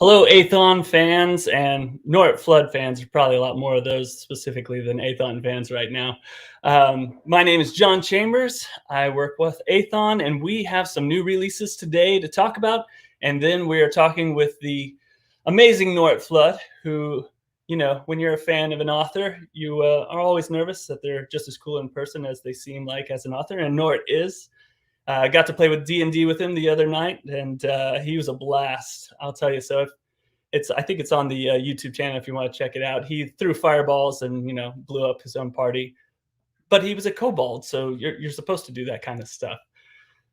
Hello, Athon fans and Noret Flood fans. There's probably a lot more of those specifically than Athon fans right now. My name is John Chambers. I work with Athon, and we have some new releases today to talk about. And then we are talking with the amazing Noret Flood, who, when you're a fan of an author, you are always nervous that they're just as cool in person as they seem like as an author. And Noret is. I got to play with D&D with him the other night, and he was a blast. I'll tell you. So I think it's on the YouTube channel if you want to check it out. He threw fireballs and blew up his own party, but he was a kobold, so you're supposed to do that kind of stuff.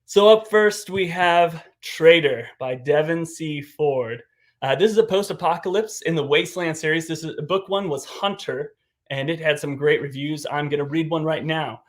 So up first we have Traitor by Devin C. Ford. This is a post-apocalypse in the Wasteland series. Book one was Hunter, and it had some great reviews. I'm going to read one right now.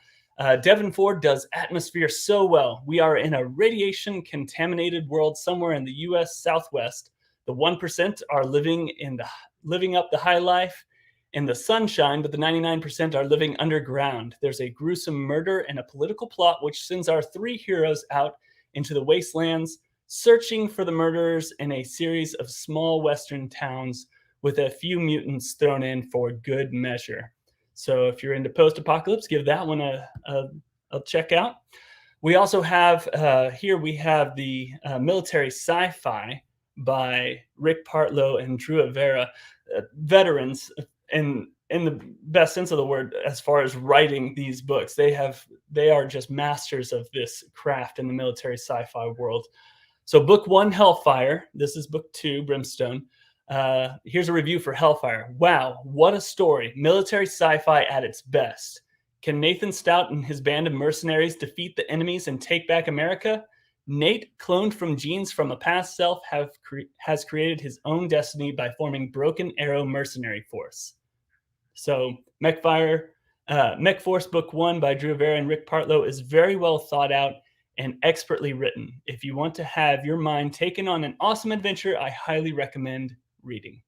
Devin Ford does atmosphere so well. We are in a radiation-contaminated world somewhere in the U.S. Southwest. The 1% are living up the high life in the sunshine, but the 99% are living underground. There's a gruesome murder and a political plot which sends our three heroes out into the wastelands, searching for the murderers in a series of small western towns with a few mutants thrown in for good measure. So if you're into post-apocalypse, give that one a check out. We also have, here we have the military sci-fi by Rick Partlow and Drew Avera, veterans in the best sense of the word as far as writing these books. They are just masters of this craft in the military sci-fi world. So book one, Hellfire. This is book two, Brimstone. Here's a review for Hellfire. Wow, what a story. Military sci-fi at its best. Can Nathan Stout and his band of mercenaries defeat the enemies and take back America? Nate, cloned from genes from a past self, has created his own destiny by forming Broken Arrow Mercenary Force. So Mech Force Book 1 by Drew Avera and Rick Partlow is very well thought out and expertly written. If you want to have your mind taken on an awesome adventure, I highly recommend reading.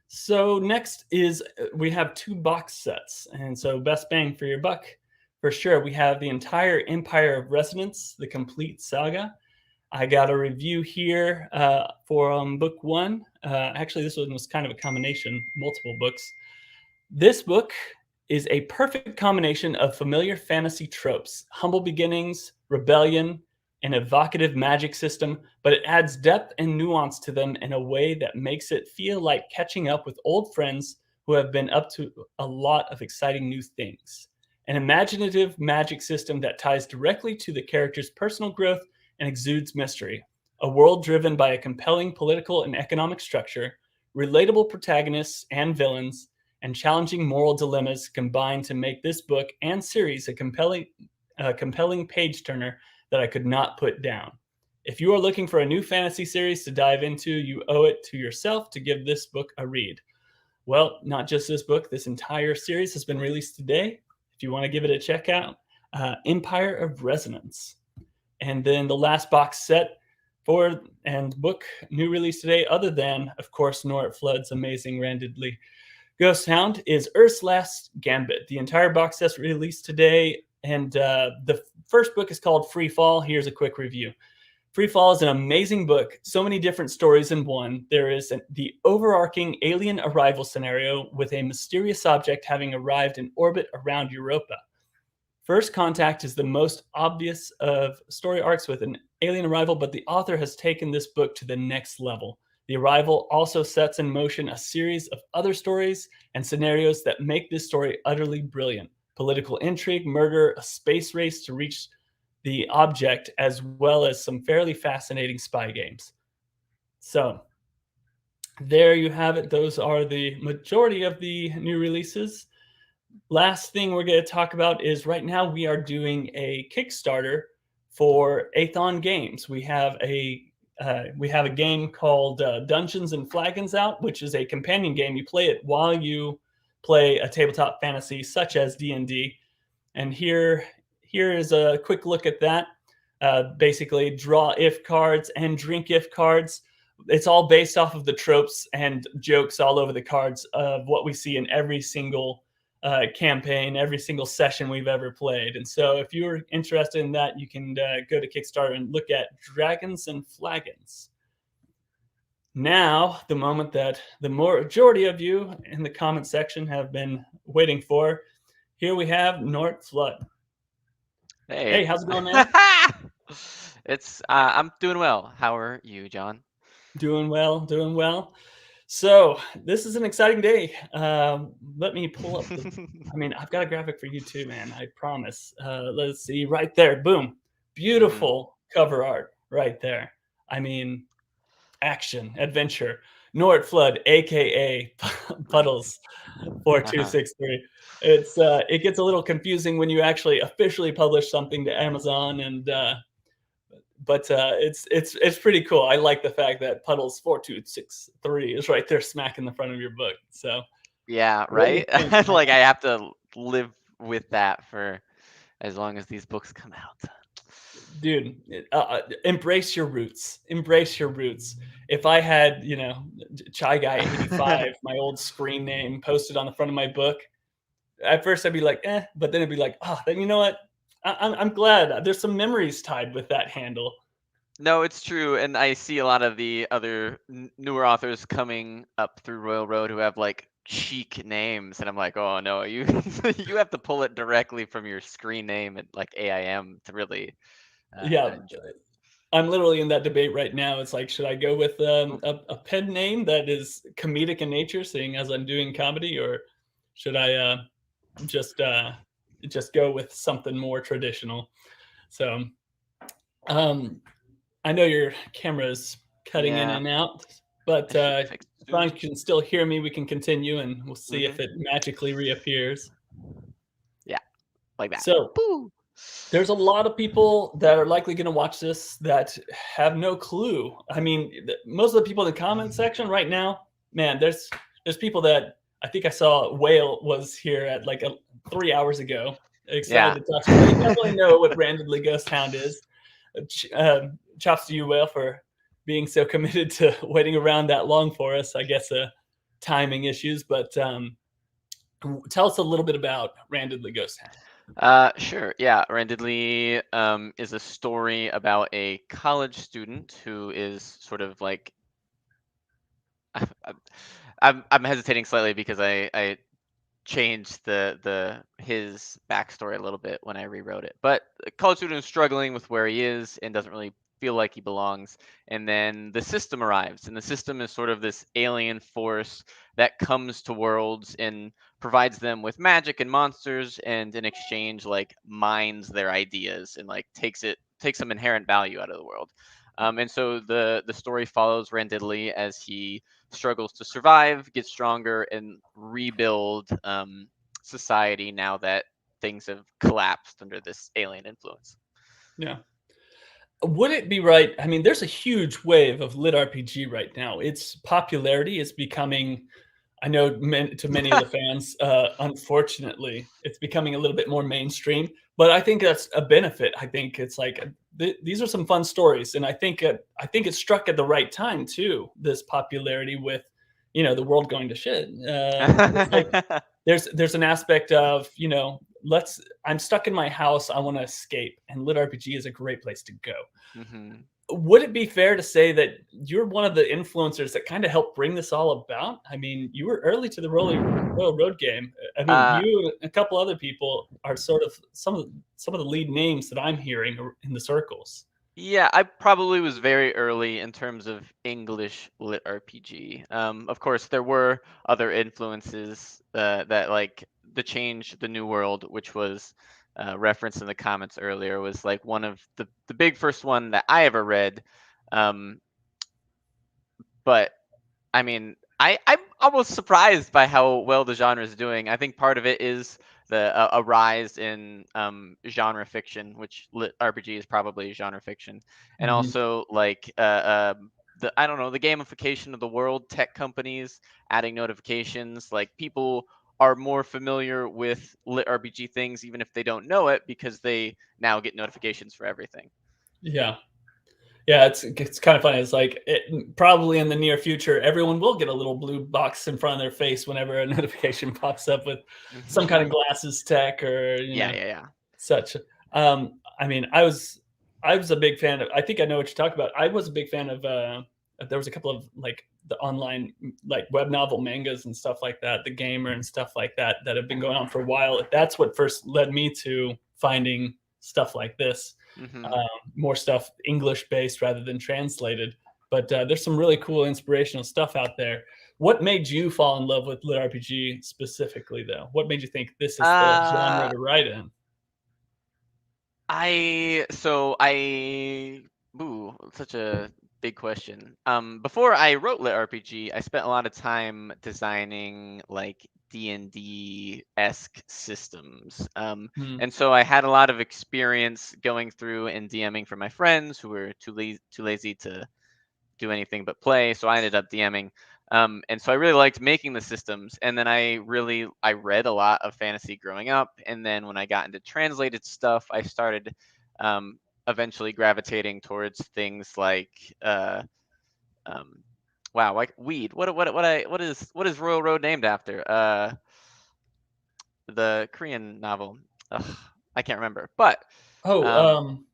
So next is we have two box sets, and so best bang for your buck. For sure, we have the entire Empire of Resonance, the complete saga. I got a review here for book one. Actually, this one was kind of a combination, multiple books. This book is a perfect combination of familiar fantasy tropes, humble beginnings, rebellion, an evocative magic system, but it adds depth and nuance to them in a way that makes it feel like catching up with old friends who have been up to a lot of exciting new things. An imaginative magic system that ties directly to the character's personal growth and exudes mystery. A world driven by a compelling political and economic structure, relatable protagonists and villains, and challenging moral dilemmas combine to make this book and series a compelling page-turner that I could not put down. If you are looking for a new fantasy series to dive into, you owe it to yourself to give this book a read. Well, not just this book, this entire series has been released today. If you want to give it a check out, Empire of Resonance. And then the last box set and book new release today, other than, of course, Noret Flood's amazing Randidly Ghosthound, is Earth's Last Gambit. The entire box set released today, and the first book is called Free Fall. Here's a quick review. Free Fall is an amazing book. So many different stories in one. There is the overarching alien arrival scenario with a mysterious object having arrived in orbit around Europa. First Contact is the most obvious of story arcs with an alien arrival, but the author has taken this book to the next level. The arrival also sets in motion a series of other stories and scenarios that make this story utterly brilliant. Political intrigue, murder, a space race to reach the object, as well as some fairly fascinating spy games. So there you have it. Those are the majority of the new releases. Last thing we're going to talk about is right now we are doing a Kickstarter for Athon Games. We have a game called Dungeons and Flagons out, which is a companion game. You play it while you play a tabletop fantasy such as D&D. And here is a quick look at that. Basically, draw if cards and drink if cards. It's all based off of the tropes and jokes all over the cards of what we see in every single campaign, every single session we've ever played. And so if you're interested in that, you can go to Kickstarter and look at Dragons and Flagons. now the moment that the majority of you in the comment section have been waiting for. Here we have Noret Flood. Hey. Hey, how's it going, man? It's I'm doing well. How are you, John? Doing well, doing well. So this is an exciting day. Let me pull up the. I mean, I've got a graphic for you too, man. I promise. Let's see, right there, boom, hmm beautiful cover art right there. I mean, action, adventure. Noret Flood, aka Puddles, Uh-huh. 4263. It gets a little confusing when you actually officially publish something to Amazon, and but it's pretty cool. I like the fact that Puddles 4263 is right there, smack in the front of your book. So, Yeah, what do you right? think, man? Like I have to live with that for as long as these books come out. Dude, embrace your roots. Embrace your roots. If I had, Chai Guy 85, my old screen name posted on the front of my book, at first I'd be like, but then it'd be like, oh, then you know what? I'm glad there's some memories tied with that handle. No, it's true, and I see a lot of the other newer authors coming up through Royal Road who have like chic names, and I'm like, oh no, you you have to pull it directly from your screen name at like AIM to really Yeah, enjoy it. I'm literally in that debate right now. It's like, should I go with Oh, a pen name that is comedic in nature, seeing as I'm doing comedy, or should I just uh, just go with something more traditional? So, um, I know your camera is cutting in yeah, and out, but I should fix it if soon. I can still hear me, we can continue, and we'll see if hmm it magically reappears. Yeah, like that. So, Boo. there's a lot of people that are likely going to watch this that have no clue. I mean, most of the people in the comment section right now, man, there's people that I think I saw Whale was here at like 3 hours ago, excited Yeah. to talk to you. They definitely know what Randidly Ghosthound is. Chops to you, Whale, for being so committed to waiting around that long for us. I guess timing issues, but tell us a little bit about Randidly Ghosthound. Sure. Yeah, Randidly is a story about a college student who is sort of like I'm hesitating slightly because I changed the his backstory a little bit when I rewrote it. But a college student is struggling with where he is and doesn't really feel like he belongs. And then the system arrives, and the system is sort of this alien force that comes to worlds and provides them with magic and monsters, and in exchange, like mines their ideas and like takes some inherent value out of the world. And so the story follows Randidley as he struggles to survive, get stronger, and rebuild society now that things have collapsed under this alien influence. Yeah. Would it be right? I mean, there's a huge wave of lit RPG right now. Its popularity is becoming, I know to many of the fans, unfortunately, it's becoming a little bit more mainstream. But I think that's a benefit. I think it's like these are some fun stories, and I think it struck at the right time too. This popularity with, the world going to shit. It's like there's an aspect of let's. I'm stuck in my house. I want to escape, and lit RPG is a great place to go. hmm Would it be fair to say that you're one of the influencers that kind of helped bring this all about? I mean, you were early to the Royal Road game. I mean, uh, you and a couple other people are sort of some of the lead names that I'm hearing in the circles. Yeah, I probably was very early in terms of English lit RPG. Of course, there were other influences that like the New World, which was referenced in the comments earlier, was like one of the big first one that I ever read. Um, but I mean, I'm almost surprised by how well the genre is doing. I think part of it is the a rise in genre fiction, which lit RPG is probably genre fiction, and Mhm. also like the I don't know the gamification of the world, tech companies adding notifications. Like people are more familiar with lit RPG things, even if they don't know it, because they now get notifications for everything. Yeah. Yeah, it's kind of funny. It's like probably in the near future, everyone will get a little blue box in front of their face whenever a notification pops up with some kind of glasses tech or Yeah, yeah, yeah. such. I mean, I was a big fan of. I think I know what you're talking about. I was a big fan of There was a couple of like the online like web novel mangas and stuff like that, the gamer and stuff like that have been going on for a while. That's what first led me to finding stuff like this, Mm-hmm. more stuff English based rather than translated. But there's some really cool inspirational stuff out there. What made you fall in love with lit RPG specifically, though? What made you think this is the genre Uh, to write in? Ooh, such a big question. Before I wrote lit RPG, I spent a lot of time designing like D&D-esque systems. Hmm. And so I had a lot of experience going through and DMing for my friends who were too lazy to do anything but play. So I ended up DMing. And so I really liked making the systems. And then I read a lot of fantasy growing up. And then when I got into translated stuff, I started eventually gravitating towards things like wow, like weed. What is Royal Road named after? The Korean novel. Ugh, I can't remember. But Oh, um,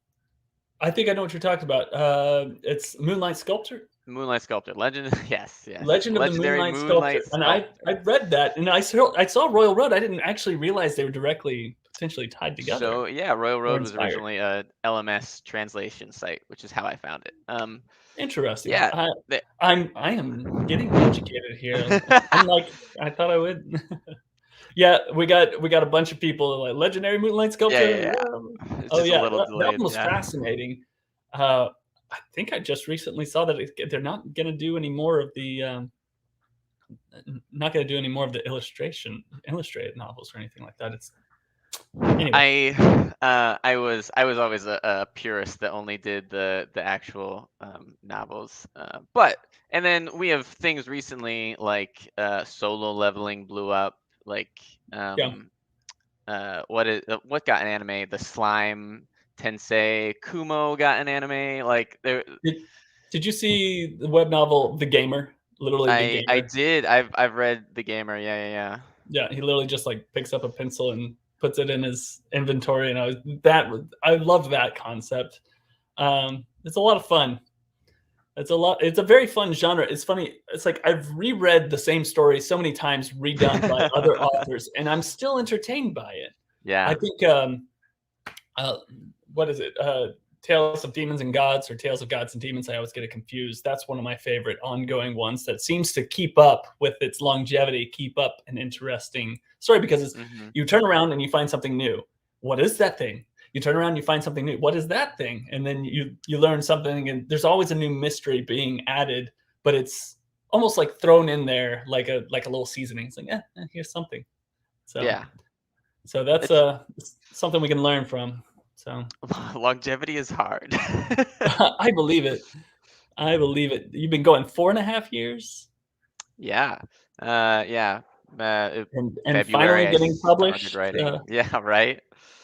I think I know what you're talking about. It's Moonlight Sculptor. Moonlight Sculptor, Legend. Yes, Legend of the legendary Moonlight Sculptor, Moonlight and I Sculptor. read that, and I saw Royal Road. I didn't actually realize they were directly potentially tied together So yeah, Royal or Road was inspired. originally a LMS translation site, which is how I found it. Interesting. Yeah, I am getting educated here, unlike I thought I would. Yeah, we got a bunch of people like legendary Moonlight Sculptor. yeah. It's Oh just a yeah, little that delayed. one was Yeah. fascinating. I think I just recently saw that they're not going to do any more of the not going to do any more of the illustrated novels or anything like that. It's anyway. I was always a purist that only did the actual novels. But and then we have things recently like solo leveling blew up. Like Yeah. what got an anime? The Slime Tensei Kumo got an anime. Like there, Did, did you see the web novel The Gamer? Literally The I Gamer. did. I've read The Gamer. Yeah. Yeah, he literally just like picks up a pencil and puts it in his inventory, and I love that concept. It's a lot of fun. It's a very fun genre. It's funny. It's like I've reread the same story so many times, redone by other authors, and I'm still entertained by it. I Yeah. think uh, what is it? Tales of Demons and Gods or Tales of Gods and Demons. I always get it confused. That's one of my favorite ongoing ones that seems to keep up with its longevity, keep up an interesting story because Hmm. you turn around and you find something new. What is that thing? You turn around, you find something new. What is that thing? And then you learn something, and there's always a new mystery being added, but it's almost like thrown in there like a little seasoning. It's like, here's something. So Yeah. so that's It's something we can learn from. So longevity is hard. I believe it. I believe it. You've been going 4.5 years, Yeah. Yeah. and finally February I getting started published. writing. Yeah, right.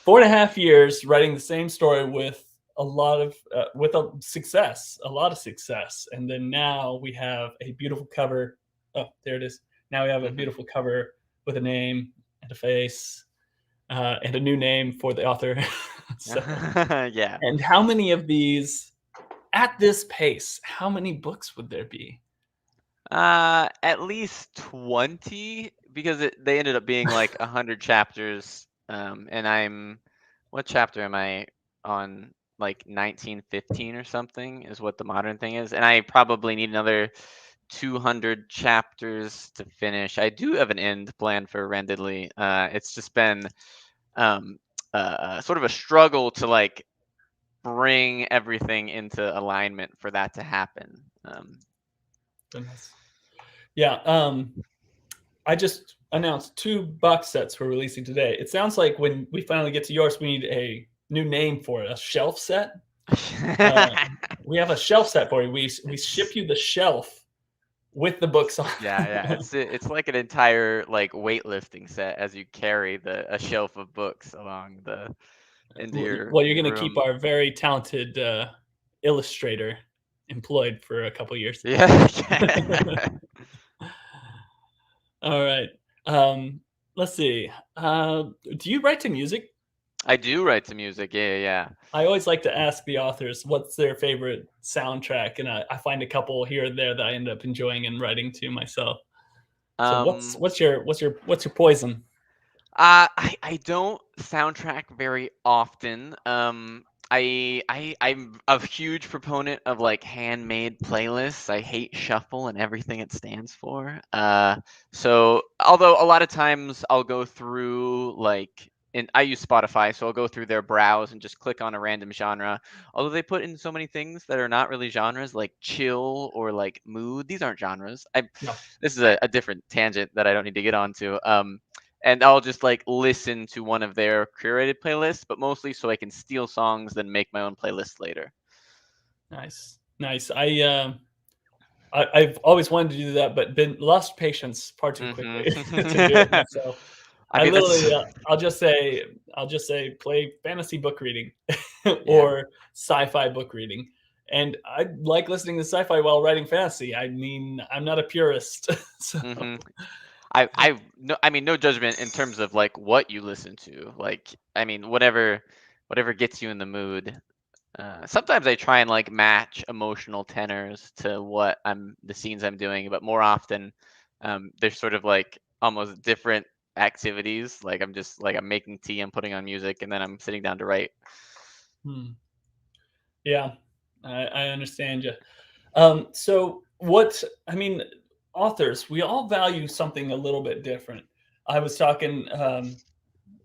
4.5 years writing the same story with a lot of a lot of success, and then now we have a beautiful cover. Oh, there it is. Now we have a Hmm. beautiful cover with a name and a face, and a new name for the author. So, Yeah. and how many of these at this pace? How many books would there be? At least 20 because they ended up being like 100 chapters. And what chapter am I on? Like 1915 or something is what the modern thing is. And I probably need another 200 chapters to finish. I do have an end plan for Randidly. It's just been um, sort of a struggle to like bring everything into alignment for that to happen. Goodness. Yeah. I just announced 2 box sets we're releasing today. It sounds like when we finally get to yours, we need a new name for it, a shelf set. Uh, we have a shelf set for you. We ship you the shelf with the books on. Yeah. It's like an entire like weightlifting set as you carry a shelf of books along the into Well, you're your going to keep room. our very talented illustrator employed for a couple years. Yeah. All right. Let's see. Do you write to music? I do write to music. Yeah. I always like to ask the authors what's their favorite soundtrack, and I find a couple here and there that I end up enjoying and writing to myself. So Um, what's your poison? I don't soundtrack very often. I'm a huge proponent of like handmade playlists. I hate shuffle and everything it stands for. So although a lot of times I'll go through like and I use Spotify, so I'll go through their browse and just click on a random genre. Although they put in so many things that are not really genres, like chill or like mood. These aren't genres. No. This is a different tangent that I don't need to get onto. And I'll just like listen to one of their curated playlists, but mostly so I can steal songs, then make my own playlist later. Nice, nice. I've always wanted to do that, but been lost patience far too quickly to do it Mm-hmm. myself. I I mean, literally, that's I'll just say play fantasy book reading yeah. or sci-fi book reading, and I like listening to sci-fi while writing fantasy. I mean, I'm not a purist, so hmm I no, I mean, no judgment in terms of like what you listen to. Like, I mean, whatever gets you in the mood. Sometimes I try and like match emotional tenors to what the scenes I'm doing, but more often, there's sort of like almost different activities. Like I'm just like I'm making tea, I'm putting on music, and then I'm sitting down to write. hmm. Yeah, I understand you. So what I mean, authors, we all value something a little bit different. I was talking, um,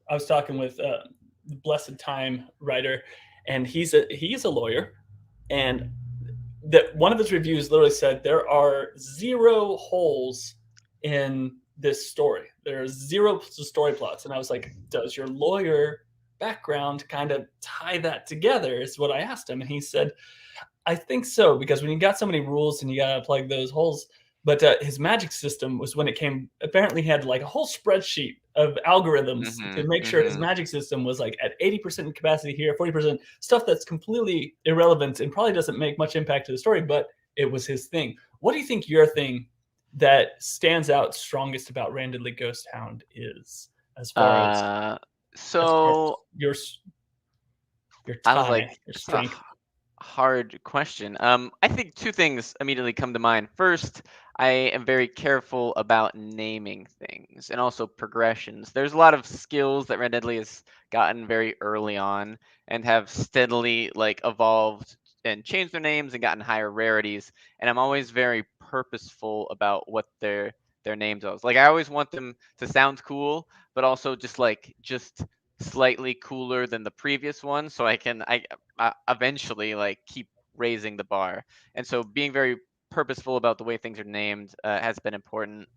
I was talking with the Blessed Time writer, and he's a lawyer, and that one of his reviews literally said there are zero holes in this story. There are zero story plots, and I was like, does your lawyer background kind of tie that together? Is what I asked him, and he said I think so because when you got so many rules and you gotta plug those holes. But his magic system was when it came. Apparently, he had like a whole spreadsheet of algorithms to make sure his Hmm. magic system was like at 80% capacity here, 40% stuff that's completely irrelevant and probably doesn't make much impact to the story. But it was his thing. What do you think your thing that stands out strongest about Randidly Ghosthound is, as far as Uh, as far as so your I was tie, like, your it's a strength? hard question. I think two things immediately come to mind. First, I am very careful about naming things and also progressions. There's a lot of skills that Red Deadly has gotten very early on and have steadily like evolved and changed their names and gotten higher rarities. And I'm always very purposeful about what their names are. Like I always want them to sound cool, but also just slightly cooler than the previous one, so I eventually like keep raising the bar. And so being very purposeful about the way things are named has been important.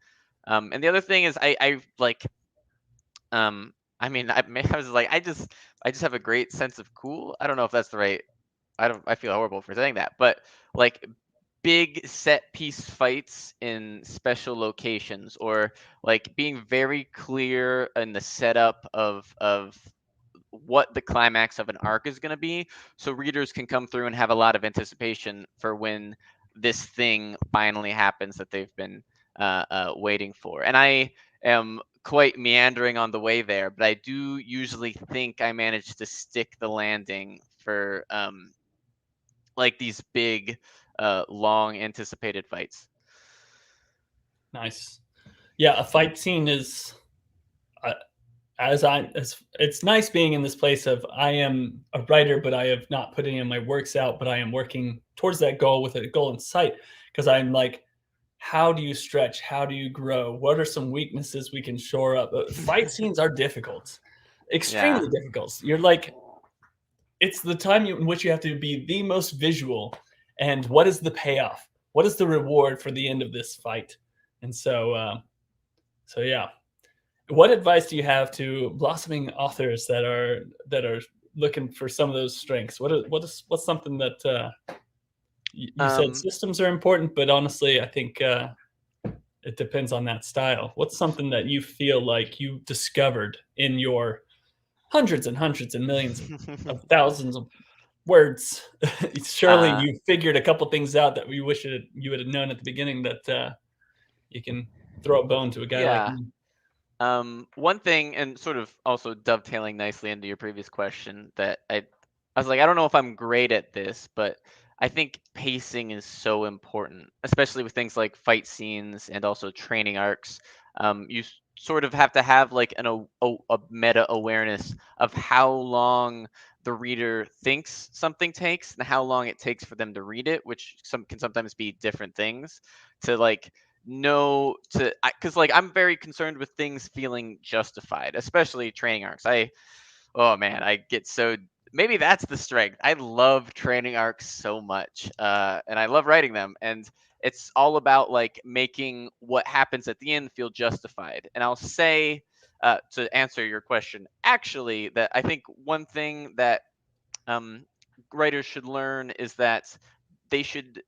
And the other thing is I like I mean I was like I just have a great sense of cool. I don't know if that's the right. I feel horrible for saying that, but like big set piece fights in special locations or like being very clear in the setup of what the climax of an arc is going to be so readers can come through and have a lot of anticipation for when this thing finally happens that they've been waiting for. And I am quite meandering on the way there, but I do usually think I manage to stick the landing for like these big long anticipated fights. Nice. Yeah, a fight scene is uh, as it's nice being in this place of I am a writer, but I have not put any of my works out, but I am working towards that goal with a goal in sight because I'm like, how do you stretch? How do you grow? What are some weaknesses we can shore up? Fight scenes are difficult, Yeah. extremely difficult. You're like, it's the time in which you have to be the most visual. And what is the payoff? What is the reward for the end of this fight? And so yeah, what advice do you have to blossoming authors that are looking for some of those strengths? What's something that you said Um, systems are important, but honestly, I think it depends on that style. What's something that you feel like you discovered in your hundreds and hundreds and millions of thousands of words? Surely uh, you figured a couple things out that we wish you would have known at the beginning that you can throw a bone to a guy like yeah. me. One thing, and sort of also dovetailing nicely into your previous question, that I was like, I don't know if I'm great at this, but I think pacing is so important, especially with things like fight scenes and also training arcs. Sort of have to have like a meta awareness of how long the reader thinks something takes and how long it takes for them to read it, which can sometimes be different things. To like know to because like I'm very concerned with things feeling justified, especially training arcs. Oh man, I get so maybe that's the strength. I love training arcs so much, and I love writing them, and it's all about like making what happens at the end feel justified. And I'll say, to answer your question, actually, that I think one thing that um, writers should learn is that they should,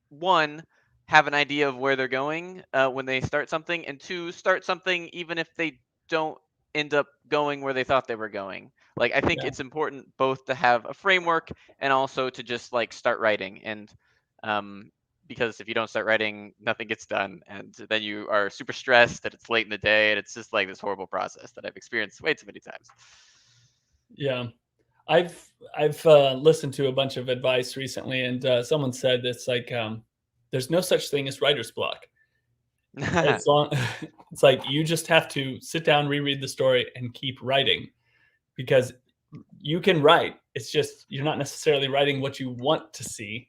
one, have an idea of where they're going when they start something, and two, start something even if they don't end up going where they thought they were going. Like, I think Yeah. it's important both to have a framework and also to just like start writing. And um, because if you don't start writing, nothing gets done, and then you are super stressed that it's late in the day, and it's just like this horrible process that I've experienced way too many times. Yeah. I've listened to a bunch of advice recently, and someone said it's like there's no such thing as writer's block. As long it's like you just have to sit down, reread the story, and keep writing because you can write. It's just you're not necessarily writing what you want to see,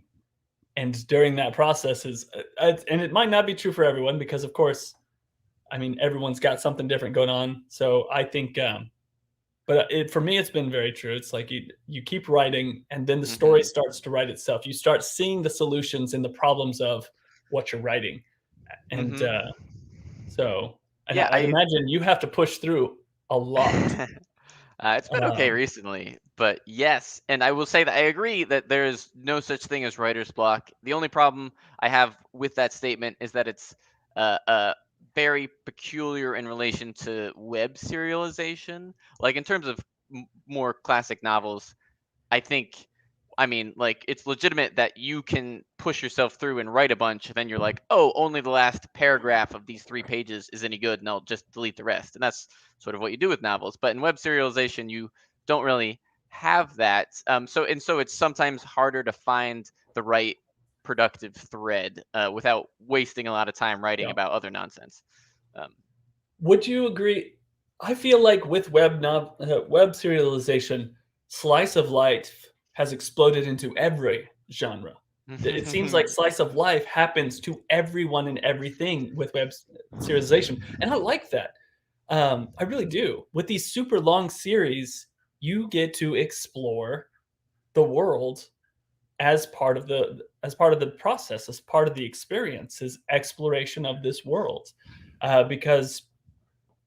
and during that process is and it might not be true for everyone because of course, I mean everyone's got something different going on. So I think but for me, it's been very true. It's like you keep writing, and then the story Hmm. starts to write itself. You start seeing the solutions and the problems of what you're writing, and Hmm. so and Yeah, I'd imagine you have to push through a lot. I it's been okay Um, recently, but yes, and I will say that I agree that there is no such thing as writer's block. The only problem I have with that statement is that it's very peculiar in relation to web serialization. Like in terms of more classic novels, I think, I mean, like it's legitimate that you can push yourself through and write a bunch, and then you're like, oh, only the last paragraph of these 3 pages is any good, and I'll just delete the rest. And that's sort of what you do with novels. But in web serialization, you don't really have that. So it's sometimes harder to find the right productive thread without wasting a lot of time writing yeah. about other nonsense. Um, Would you agree? I feel like with web serialization, slice of life has exploded into every genre. It seems like slice of life happens to everyone and everything with web serialization, and I like that. I really do. With these super long series, you get to explore the world as part of the process, as part of the experience, is exploration of this world, because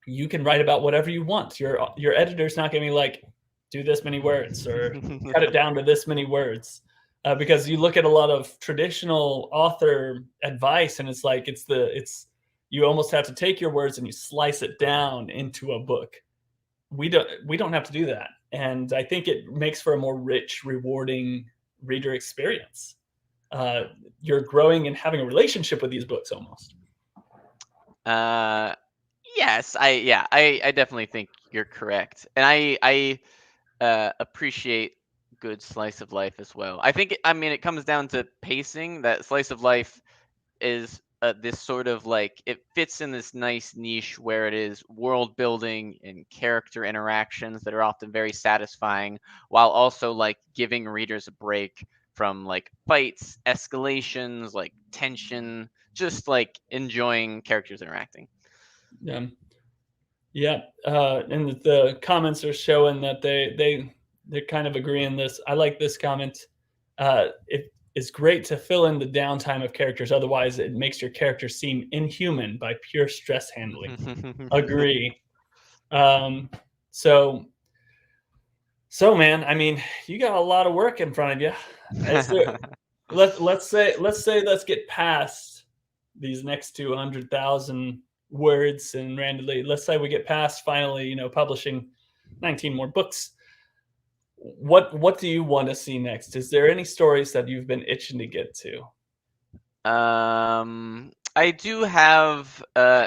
you can write about whatever you want. Your editor's not going to be like, do this many words or cut it down to this many words, because you look at a lot of traditional author advice, and it's like it's you almost have to take your words and you slice it down into a book. We don't have to do that, and I think it makes for a more rich, rewarding reader experience. Uh, you're growing and having a relationship with these books almost. uh, yes, I definitely think you're correct, and I appreciate good slice of life as well. I think, I mean, it comes down to pacing. That slice of life is this sort of like it fits in this nice niche where it is world building and character interactions that are often very satisfying, while also like giving readers a break from like fights, escalations, like tension, just like enjoying characters interacting. Yeah. Yeah, and the comments are showing that they're kind of agreeing this. I like this comment. It's great to fill in the downtime of characters. Otherwise, it makes your character seem inhuman by pure stress handling. Agree. Um, so man, I mean, you got a lot of work in front of you. Is there, let's get past these next 200,000 words and randomly. Let's say we get past finally, publishing 19 more books. What do you want to see next? Is there any stories that you've been itching to get to? I do have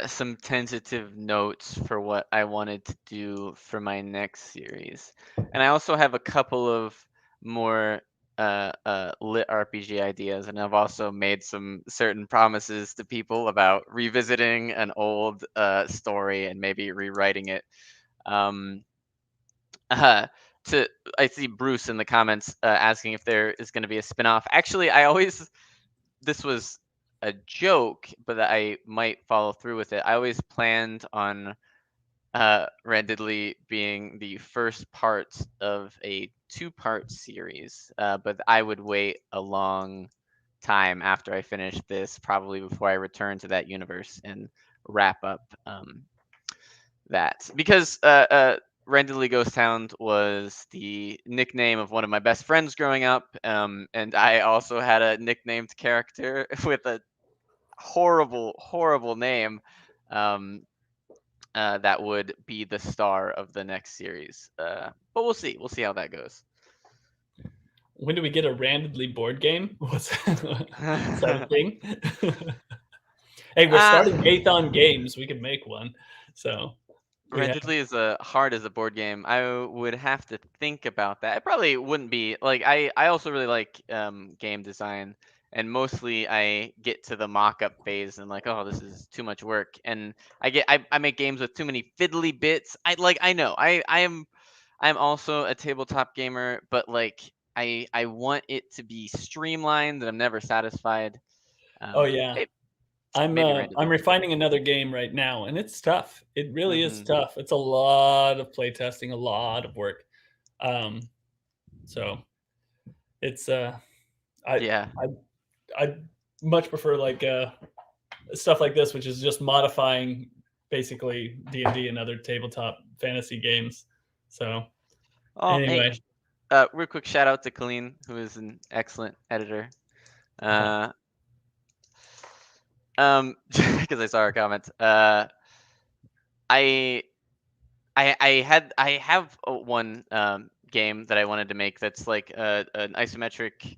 some tentative notes for what I wanted to do for my next series, and I also have a couple of more lit RPG ideas, and I've also made some certain promises to people about revisiting an old story and maybe rewriting it. Um, uh, to I see Bruce in the comments asking if there is going to be a spin-off. Actually, I always this was a joke, but that I might follow through with it. I always planned on Randidly being the first part of a two-part series, but I would wait a long time after I finished this, probably before I return to that universe and wrap up that. Because Randidly Ghosthound was the nickname of one of my best friends growing up, and I also had a nicknamed character with a horrible, horrible name um, that would be the star of the next series. But we'll see. We'll see how that goes. When do we get a Randidly board game? Is that a thing? Hey, we're starting Gathon Games. We could make one. So Randidly is hard as a board game. I would have to think about that. It probably wouldn't be like I also really like game design, and mostly I get to the mock-up phase and like, oh, this is too much work, and I make games with too many fiddly bits. I know I'm also a tabletop gamer, but like I want it to be streamlined, and I'm never satisfied. oh yeah. Maybe, I'm maybe Randidly would be cool. refining another game right now, and it's tough. It really is Hmm. tough. It's a lot of play testing, a lot of work. So it's I Yeah. I I much prefer like stuff like this, which is just modifying basically D&D and other tabletop fantasy games. So Oh, hey, anyway, real quick shout out to Colleen, who is an excellent editor. Uh, because I saw her comment. I I have one game that I wanted to make that's like an isometric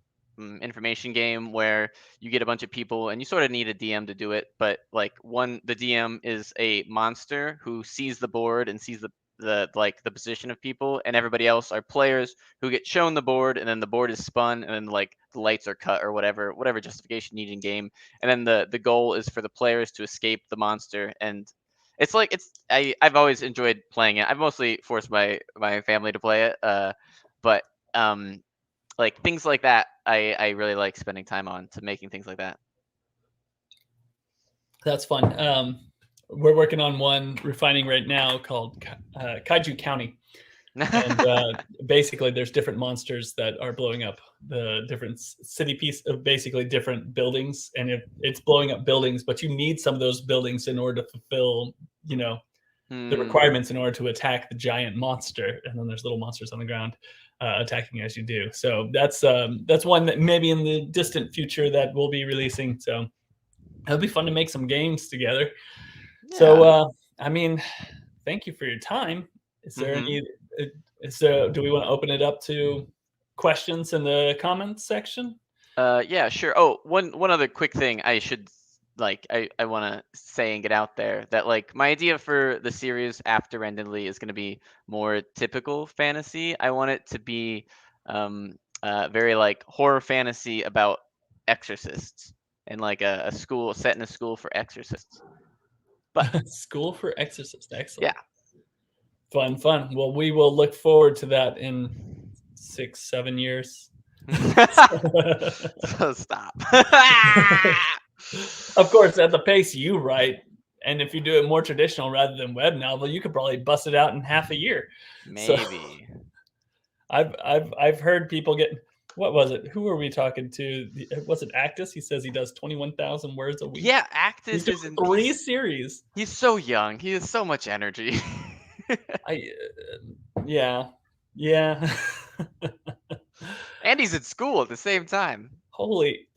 information game where you get a bunch of people and you sort of need a DM to do it, but like the DM is a monster who sees the board and sees the position of people, and everybody else are players who get shown the board, and then the board is spun, and then like the lights are cut or whatever justification you need in game, and then the goal is for the players to escape the monster. And I've always enjoyed playing it. I've mostly forced my family to play it, but like things like that, I really like spending time on to making things like that. that's fun. We're working on one refining right now called Kaiju County. And basically there's different monsters that are blowing up the different city piece of basically different buildings, and it's blowing up buildings, but you need some of those buildings in order to fulfill the requirements in order to attack the giant monster, and then there's little monsters on the ground attacking as you do. So that's one that maybe in the distant future that we'll be releasing. So it'll be fun to make some games together. Yeah. So I mean, thank you for your time. Is there Mhm. any? Do we want to open it up to questions in the comments section? Yeah, sure. Oh, one other quick thing I should I want to say and get out there that like my idea for the series after Randomly is going to be more typical fantasy. I want it to be very like horror fantasy about exorcists, and like a school set in a school for exorcists. But School for Exorcist. yeah. Excellent. Fun. Well, we will look forward to that in 6-7 years. So stop. Of course, at the pace you write, and if you do it more traditional rather than web novel, you could probably bust it out in half a year. Maybe. So I've heard people get, what was it? Who were we talking to? Was it Actus? He says he does 21,000 words a week. Yeah, He's Actus doing isn't. 3 series. He's so young. He has so much energy. I yeah. And he's at school at the same time. Holy,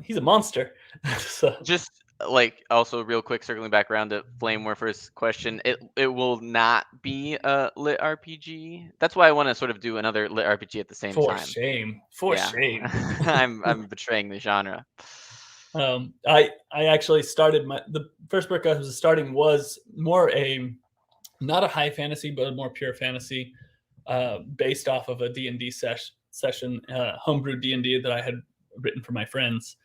he's a monster. So, Just like also real quick, circling back around to Flame Warfra's question, it will not be a lit RPG. That's why I want to sort of do another lit RPG at the same for time. shame. Yeah, Shame. I'm betraying the genre. I actually started the first book I was starting was more not a high fantasy, but a more pure fantasy, based off of a D&D session, homebrew D&D that I had written for my friends.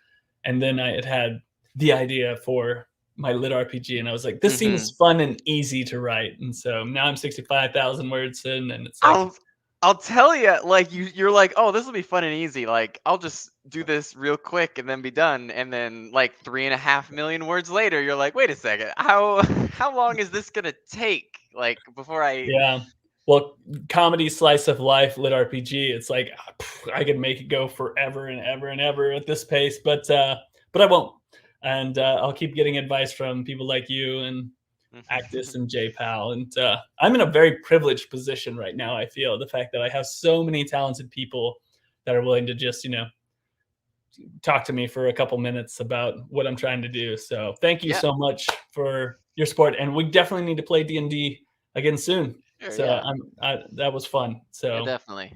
And then I had the idea for my lit RPG, and I was like, this seems fun and easy to write. And so now I'm 65,000 words in, and it's like, I'll tell you, like you're like, oh, this will be fun and easy. Like I'll just do this real quick and then be done. And then like 3.5 million words later, you're like, wait a second, how long is this gonna take? Like before I yeah. Well, comedy slice of life lit RPG, it's like I could make it go forever and ever and ever at this pace, but I won't. And I'll keep getting advice from people like you and Actus and JPal. And I'm in a very privileged position right now. I feel the fact that I have so many talented people that are willing to just, talk to me for a couple minutes about what I'm trying to do. So thank you so much for your support. And we definitely need to play D&D again soon. Sure, So yeah. that was fun. So Yeah, definitely.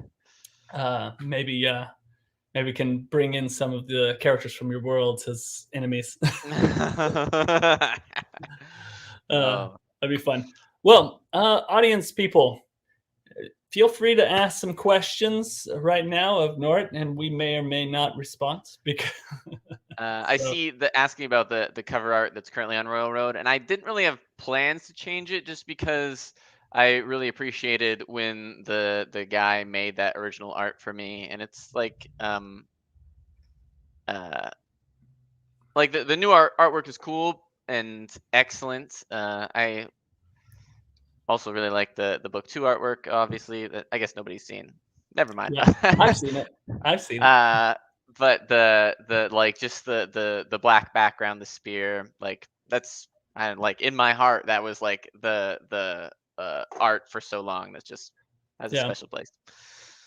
Maybe we can bring in some of the characters from your world as enemies. Oh. That'd be fun. Well, audience people, feel free to ask some questions right now of Noret, and we may or may not respond because I see asking about the cover art that's currently on Royal Road, and I didn't really have plans to change it just because I really appreciated when the guy made that original art for me, and it's like the new artwork is cool and excellent. I also really like the book 2 artwork, obviously, that I guess nobody's seen. Never mind. yeah, I've seen it. But the like just the black background, the spear, like that's like in my heart that was like the art for so long. That's just has a special place.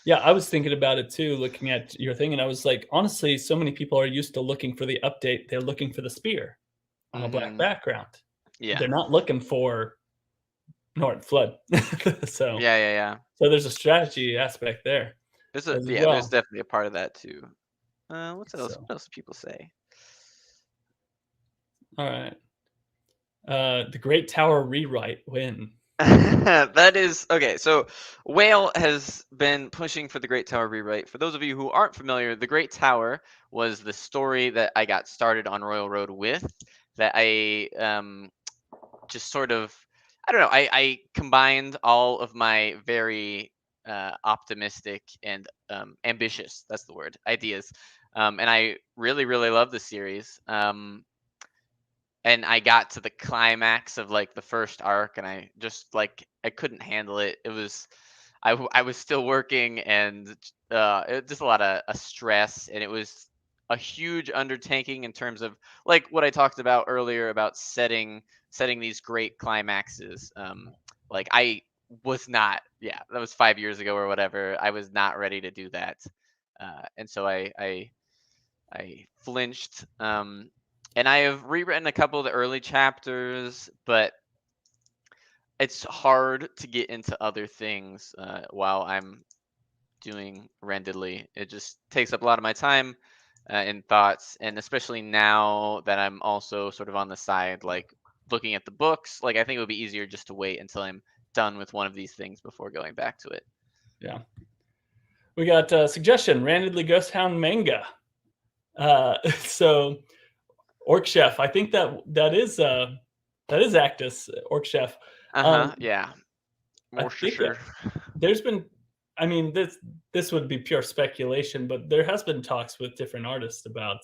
Yeah, I was thinking about it too, looking at your thing, and I was like, honestly, so many people are used to looking for the update. They're looking for the spear on a black background. Yeah. They're not looking for Noret Flood. So Yeah. so there's a strategy aspect there. There's Well. definitely a part of that too. What else? So, What else do people say? all right. The Great Tower rewrite win. That is okay. So, Whale has been pushing for the Great Tower rewrite. For those of you who aren't familiar, the Great Tower was the story that I got started on Royal Road with. That I just sort of, I don't know. I combined all of my very optimistic and ambitious. That's the word. Ideas. And I really, really love the series. And I got to the climax of like the first arc, and I just like I couldn't handle it. It was I was still working, and it just a lot of stress, and it was a huge undertaking in terms of like what I talked about earlier about setting these great climaxes. Like I was not, yeah, that was 5 years ago or whatever. I was not ready to do that, and so I flinched. And I have rewritten a couple of the early chapters, but it's hard to get into other things while I'm doing Randidly. It just takes up a lot of my time and thoughts, and especially now that I'm also sort of on the side, like looking at the books. Like I think it would be easier just to wait until I'm done with one of these things before going back to it. Yeah. We got a suggestion, Randidly Ghosthound manga. So Orc Chef, I think that is Actus, Orc Chef. Yeah. I More think sure. there's been, I mean, this would be pure speculation, but there has been talks with different artists about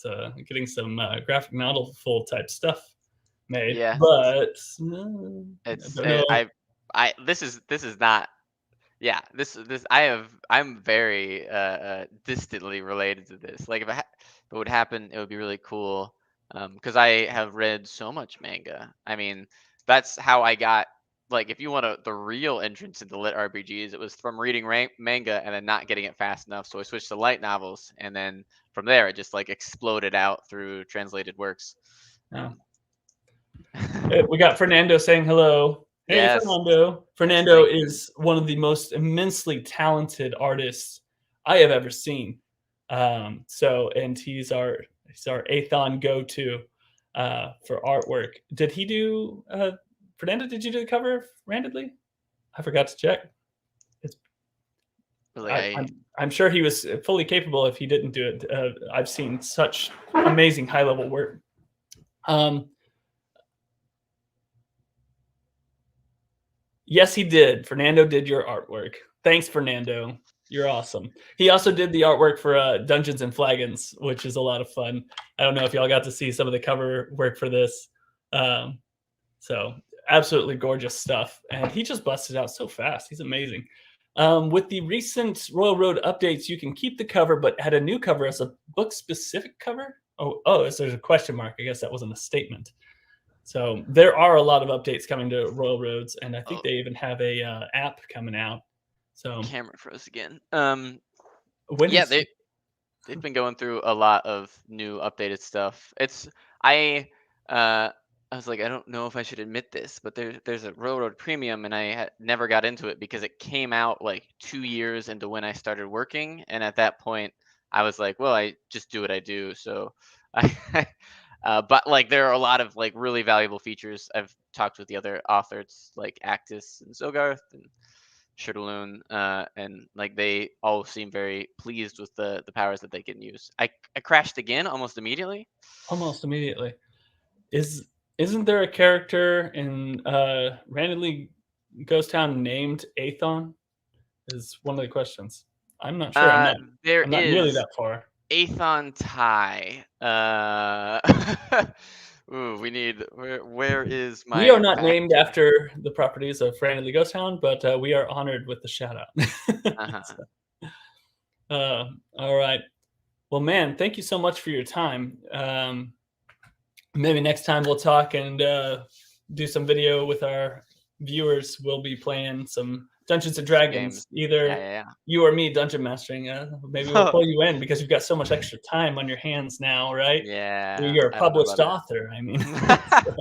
getting some graphic novel full type stuff made. Yeah. But It's I don't know. this is not. Yeah, I'm very distantly related to this. Like if it would happen, it would be really cool. Because I have read so much manga. I mean, that's how I got. Like, if you want the real entrance into lit RPGs, it was from reading manga and then not getting it fast enough. So I switched to light novels, and then from there, it just like exploded out through translated works. We got Fernando saying hello. Hey, Yes. Fernando. Fernando is one of the most immensely talented artists I have ever seen. And he's our He's our Athon go-to for artwork. Did he do Fernando? Did you do the cover Randidly? I forgot to check. I'm sure he was fully capable if he didn't do it. I've seen such amazing high-level work. Yes, he did. Fernando did your artwork. Thanks, Fernando. You're awesome. He also did the artwork for Dungeons and Flagons, which is a lot of fun. I don't know if y'all got to see some of the cover work for this. So absolutely gorgeous stuff. And he just busted out so fast. He's amazing. With the recent Royal Road updates, you can keep the cover, but add a new cover as a book-specific cover. There's a question mark. I guess that wasn't a statement. So there are a lot of updates coming to Royal Roads, and I think they even have a app coming out. So camera froze again. They've been going through a lot of new updated stuff. I was like, I don't know if I should admit this, but there's a Railroad Premium, and I never got into it because it came out like 2 years into when I started working, and at that point, I was like, well, I just do what I do. So, but like there are a lot of like really valuable features. I've talked with the other authors like Actus and Zogarth and Shirtaloon, and like they all seem very pleased with the powers that they can use. I crashed again almost immediately. Almost immediately. Isn't there a character in Randidly Ghosthound named Athon? Is one of the questions. I'm not sure. I'm not nearly that far. Athon Tai. Ooh, we need. Where is my? We are not named after the properties of Randidly Ghosthound, but we are honored with the shout out. All right. Well, man, thank you so much for your time. Maybe next time we'll talk and do some video with our viewers. We'll be playing some Dungeons and Dragons, either you or me dungeon mastering. Maybe we'll pull you in because you've got so much extra time on your hands now, right? Yeah, you're a published author. I mean, so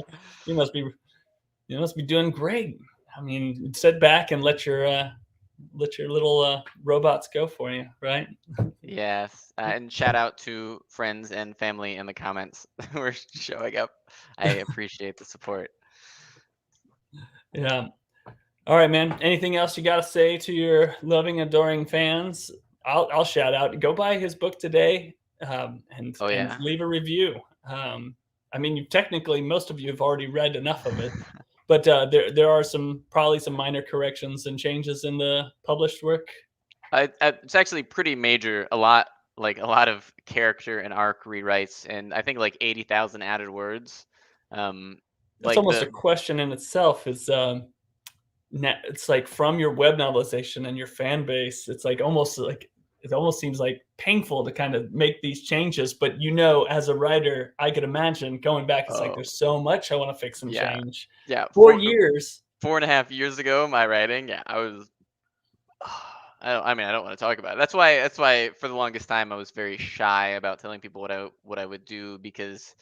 you must be doing great. I mean, sit back and let your little robots go for you, right? Yes, and shout out to friends and family in the comments who are showing up. I appreciate the support. Yeah. All right, man. Anything else you got to say to your loving, adoring fans? I'll shout out. Go buy his book today, and leave a review. I mean, technically, most of you have already read enough of it, but there are probably some minor corrections and changes in the published work. It's actually pretty major. A lot of character and arc rewrites, and I think like 80,000 added words. That's almost a question in itself. It's like from your web novelization and your fan base, it's like it almost seems like painful to kind of make these changes. But as a writer, I could imagine going back. It's like there's so much I want to fix and change. Yeah, 4.5 years ago, my writing. Yeah, I was. I don't want to talk about it. That's why for the longest time I was very shy about telling people what I would do because.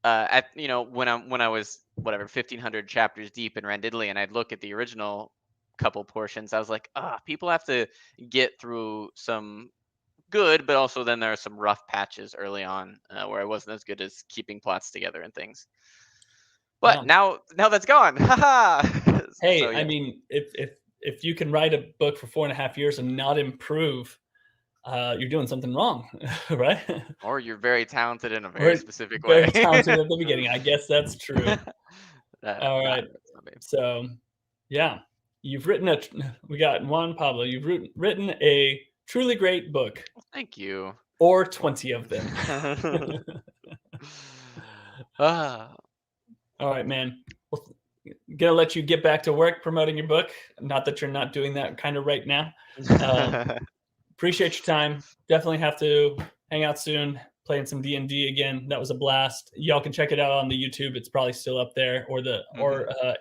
When I was 1,500 chapters deep in Randidly, and I'd look at the original couple portions, I was like, people have to get through some good, but also then there are some rough patches early on where I wasn't as good as keeping plots together and things. But now that's gone. Hey, so, yeah. I mean, if you can write a book for 4.5 years and not improve, you're doing something wrong, right? Or you're very talented in a very specific way. Very talented at the beginning. I guess that's true. All right. So, yeah, you've written we got Juan Pablo. You've written a truly great book. Thank you. Or 20 of them. All right, man. Well, gonna let you get back to work promoting your book. Not that you're not doing that kind of right now. Appreciate your time. Definitely have to hang out soon, playing some D&D again. That was a blast. Y'all can check it out on the YouTube. It's probably still up there, or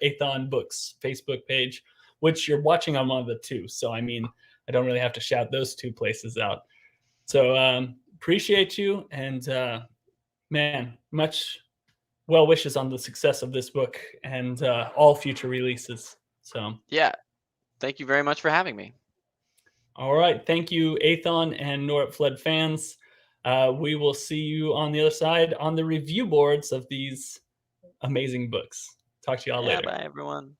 Athon Books Facebook page, which you're watching on one of the two. So, I mean, I don't really have to shout those two places out. So, appreciate you. And, man, much well wishes on the success of this book and all future releases. So, yeah. Thank you very much for having me. All right. Thank you, Athon and Noret Flood fans. We will see you on the other side on the review boards of these amazing books. Talk to y'all Yeah, later. bye everyone.